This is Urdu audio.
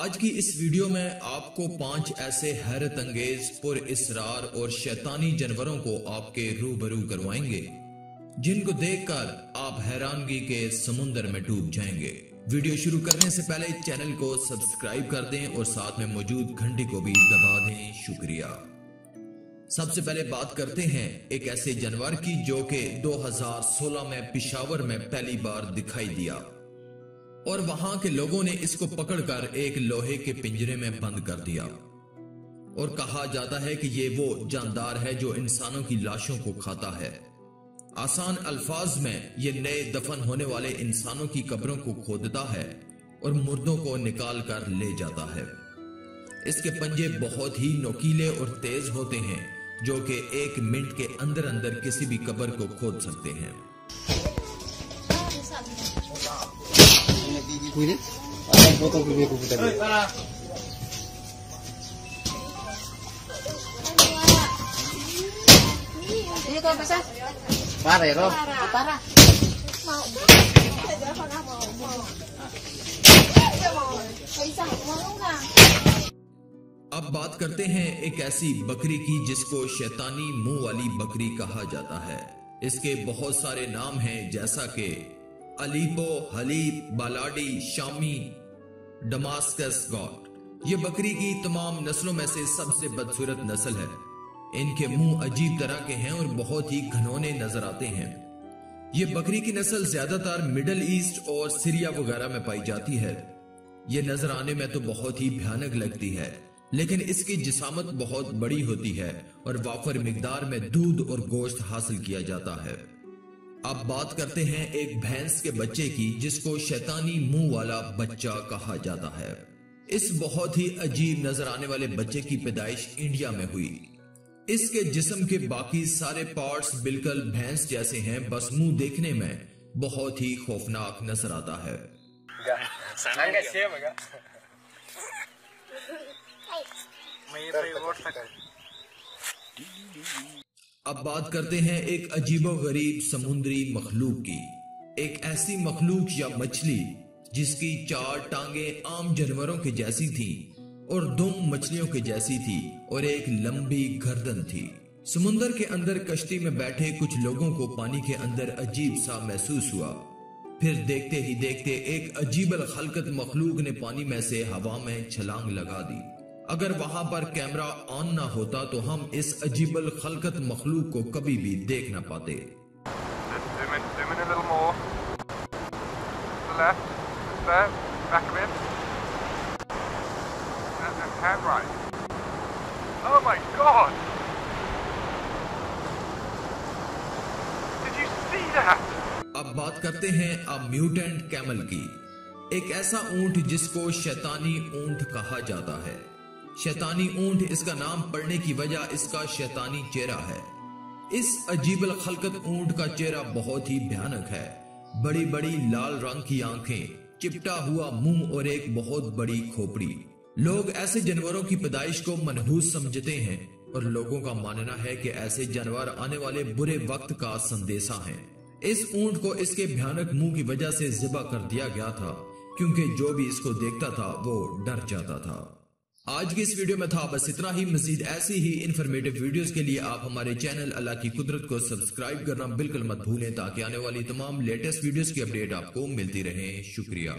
آج کی اس ویڈیو میں آپ کو 5 ایسے حیرت انگیز پر اسرار اور شیطانی جانوروں کو آپ کے روبرو کروائیں گے جن کو دیکھ کر آپ حیرانگی کے سمندر میں ڈوب جائیں گے۔ ویڈیو شروع کرنے سے پہلے چینل کو سبسکرائب کر دیں اور ساتھ میں موجود گھنٹی کو بھی دبا دیں، شکریہ۔ سب سے پہلے بات کرتے ہیں ایک ایسے جانور کی جو کہ 2016 میں پشاور میں پہلی بار دکھائی دیا اور وہاں کے لوگوں نے اس کو پکڑ کر ایک لوہے کے پنجرے میں بند کر دیا اور کہا جاتا ہے کہ یہ وہ جاندار ہے جو انسانوں کی لاشوں کو کھاتا ہے۔ آسان الفاظ میں یہ نئے دفن ہونے والے انسانوں کی قبروں کو کھودتا ہے اور مردوں کو نکال کر لے جاتا ہے۔ اس کے پنجے بہت ہی نوکیلے اور تیز ہوتے ہیں جو کہ 1 منٹ کے اندر اندر کسی بھی قبر کو کھود سکتے ہیں۔ اب بات کرتے ہیں ایک ایسی بکری کی جس کو شیطانی منہ والی بکری کہا جاتا ہے۔ اس کے بہت سارے نام ہیں جیسا کہ الیپو، حلیب، بالاڈی، شامی، ڈماسکس گاٹ۔ یہ بکری کی تمام نسلوں میں سے سب سے بدصورت نسل ہے۔ ان کے منہ عجیب طرح کے ہیں اور بہت ہی گھنونے نظر آتے ہیں۔ یہ بکری کی نسل زیادہ تر مڈل ایسٹ اور سیریا وغیرہ میں پائی جاتی ہے۔ یہ نظر آنے میں تو بہت ہی بھیانک لگتی ہے لیکن اس کی جسامت بہت بڑی ہوتی ہے اور وافر مقدار میں دودھ اور گوشت حاصل کیا جاتا ہے۔ اب بات کرتے ہیں ایک بھینس کے بچے کی جس کو شیطانی منہ والا بچہ کہا جاتا ہے۔ اس بہت ہی عجیب نظر آنے والے بچے کی پیدائش انڈیا میں ہوئی۔ اس کے جسم کے باقی سارے پارٹس بالکل بھینس جیسے ہیں، بس منہ دیکھنے میں بہت ہی خوفناک نظر آتا ہے۔ اب بات کرتے ہیں ایک عجیب و غریب سمندری مخلوق کی۔ ایک ایسی مخلوق یا مچھلی جس کی 4 ٹانگیں عام جانوروں کے جیسی تھی اور دم مچھلیوں کے جیسی تھی اور ایک لمبی گردن تھی۔ سمندر کے اندر کشتی میں بیٹھے کچھ لوگوں کو پانی کے اندر عجیب سا محسوس ہوا۔ پھر دیکھتے ہی دیکھتے ایک عجیب الخلقت مخلوق نے پانی میں سے ہوا میں چھلانگ لگا دی۔ اگر وہاں پر کیمرہ آن نہ ہوتا تو ہم اس عجیب الخلقت مخلوق کو کبھی بھی دیکھ نہ پاتے۔ اب بات کرتے ہیں میوٹینٹ کیمل کی۔ ایک ایسا اونٹ جس کو شیطانی اونٹ کہا جاتا ہے۔ شیطانی اونٹ اس کا نام پڑنے کی وجہ اس کا شیطانی چہرہ ہے۔ اس عجیب الخلقت اونٹ کا چہرہ بہت ہی بھیانک ہے۔ بڑی بڑی لال رنگ کی آنکھیں، چپٹا ہوا منہ اور ایک بہت بڑی کھوپڑی۔ لوگ ایسے جانوروں کی پیدائش کو منحوس سمجھتے ہیں اور لوگوں کا ماننا ہے کہ ایسے جانور آنے والے برے وقت کا سندیسہ ہیں۔ اس اونٹ کو اس کے بھیانک منہ کی وجہ سے ذبح کر دیا گیا تھا کیونکہ جو بھی اس کو دیکھتا تھا وہ ڈر جاتا تھا۔ آج کی اس ویڈیو میں تھا بس اتنا ہی۔ مزید ایسی ہی انفارمیٹیو ویڈیوز کے لیے آپ ہمارے چینل اللہ کی قدرت کو سبسکرائب کرنا بالکل مت بھولیں تاکہ آنے والی تمام لیٹسٹ ویڈیوز کی اپڈیٹ آپ کو ملتی رہیں۔ شکریہ۔